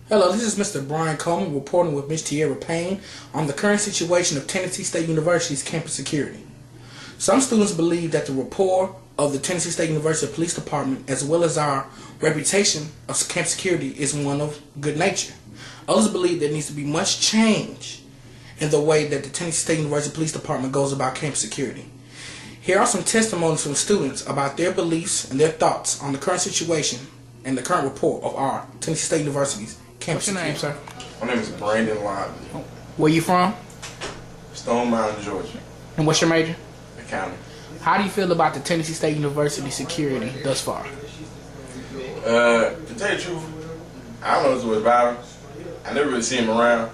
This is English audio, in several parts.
Hello, this is Mr. Brian Coleman reporting with Ms. Tierra Payne on the current situation of Tennessee State University's campus security. Some students believe that the rapport of the Tennessee State University Police Department, as well as our reputation of campus security, is one of good nature. Others believe there needs to be much change in the way that the Tennessee State University Police Department goes about campus security. Here are some testimonies from students about their beliefs and their thoughts on the current situation and the current report of our Tennessee State University's campus security. What's your name, sir? My name is Brandon Lively. Where you from? Stone Mountain, Georgia. And what's your major? Accounting. How do you feel about the Tennessee State University security thus far? To tell you the truth, I don't know what's about him. I never really see him around,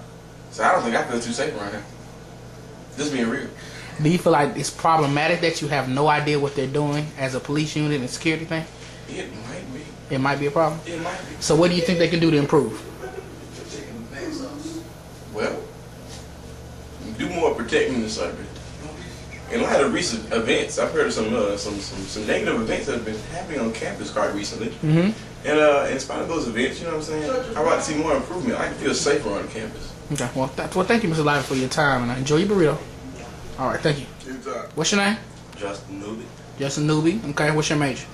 so I don't think I feel too safe around him. Just being real. Do you feel like it's problematic that you have no idea what they're doing as a police unit and security thing? It might be. It might be a problem? It might be. So what do you think they can do to improve? Well, do more protecting the circuit. In light of recent events, I've heard of some negative events that have been happening on campus quite recently. Mm-hmm. And in spite of those events, you know what I'm saying, I'd like to see more improvement. I can feel safer on campus. Okay, well, thank you, Mr. Lively, for your time, and I enjoy your burrito. All right, thank you. What's your name? Justin Newby. Justin Newby. Okay, what's your major?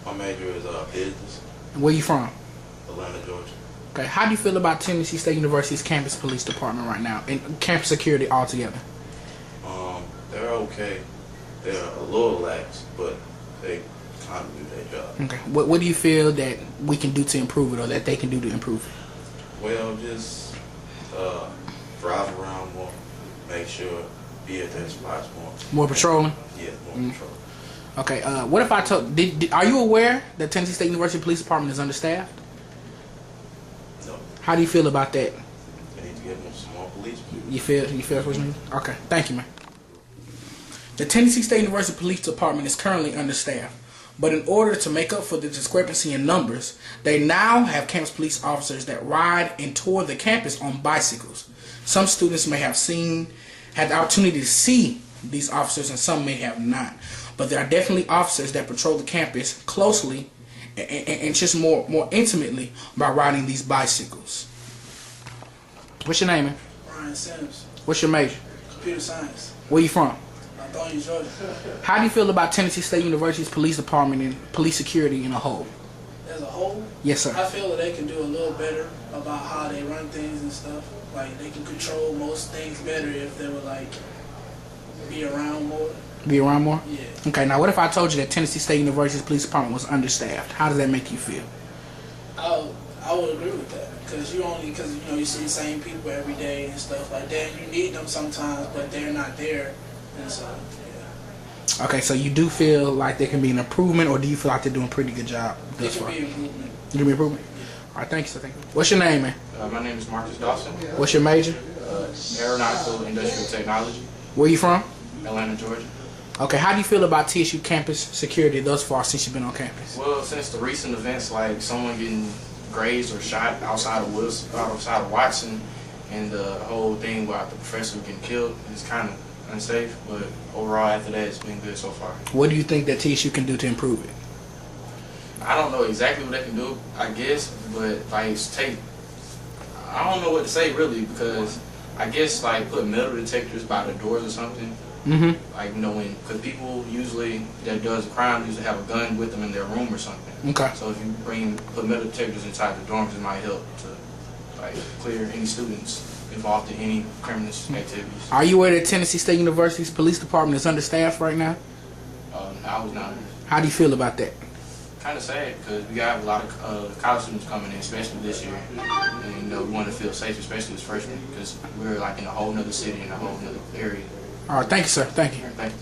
My major is business. And where you from? Atlanta, Georgia. Okay, how do you feel about Tennessee State University's campus police department right now and campus security altogether? They're okay. They're a little lax, but they kind of do their job. Okay, what do you feel that we can do to improve it, or that they can do to improve it? Well, just drive around more, make sure, be at their spots more. More patrolling? Yeah, more patrolling. Okay, what if I told, are you aware that Tennessee State University Police Department is understaffed? No. How do you feel about that? They need to get some more police. You feel what you mean? Okay, thank you, man. The Tennessee State University Police Department is currently understaffed, but in order to make up for the discrepancy in numbers, they now have campus police officers that ride and tour the campus on bicycles. Some students may have had the opportunity to see these officers, and some may have not. But there are definitely officers that patrol the campus closely and just more intimately by riding these bicycles. What's your name, man? Brian Sims. What's your major? Computer science. Where you from? Lithonia, Georgia. How do you feel about Tennessee State University's police department and police security in a whole? As a whole? Yes, sir. I feel that they can do a little better about how they run things and stuff. Like, they can control most things better if they would, like, be around more. Be around more? Yeah. Okay, now what if I told you that Tennessee State University's police department was understaffed? How does that make you feel? I would agree with that. Because you see the same people every day and stuff like that. You need them sometimes, but they're not there. And so, yeah. Okay, so you do feel like there can be an improvement, or do you feel like they're doing a pretty good job There thus can far? be improvement. There can be improvement? All right, thank you, sir. Thank you. What's your name, man? My name is Marcus Dawson. What's your major? Aeronautical Industrial Technology. Where you from? Atlanta, Georgia. Okay, how do you feel about TSU campus security thus far since you've been on campus? Well, since the recent events, like someone getting grazed or shot outside of Watson, and the whole thing about the professor getting killed, is kind of unsafe. But overall, after that, it's been good so far. What do you think that TSU can do to improve it? I don't know exactly what they can do, I guess, but like I don't know what to say really, because I guess like put metal detectors by the doors or something. Mm-hmm. Like, because people usually that does a crime usually have a gun with them in their room or something. Okay. So if you put metal detectors inside the dorms, it might help to like clear any students involved in any criminal activities. Are you aware that Tennessee State University's police department is understaffed right now? I was not. How do you feel about that? Kind of sad, because we got a lot of college students coming in, especially this year, and we want to feel safe, especially as freshmen, because we're like in a whole nother city, in a whole nother area. All right, thank you, sir. Thank you. Thank you.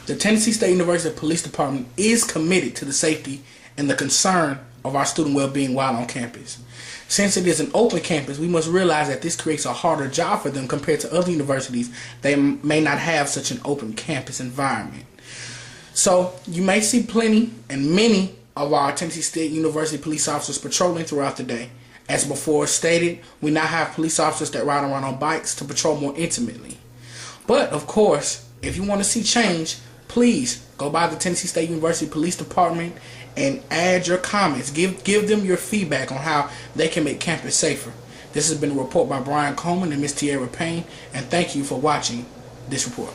The Tennessee State University Police Department is committed to the safety and the concern of our student well-being while on campus. Since it is an open campus, we must realize that this creates a harder job for them compared to other universities. They may not have such an open campus environment. So you may see plenty and many of our Tennessee State University police officers patrolling throughout the day. As before stated, we now have police officers that ride around on bikes to patrol more intimately. But of course, if you want to see change, Please go by the Tennessee State University Police Department and add your comments. Give them your feedback on how they can make campus safer. This has been a report by Brian Coleman and Miss Tierra Payne, and thank you for watching this report.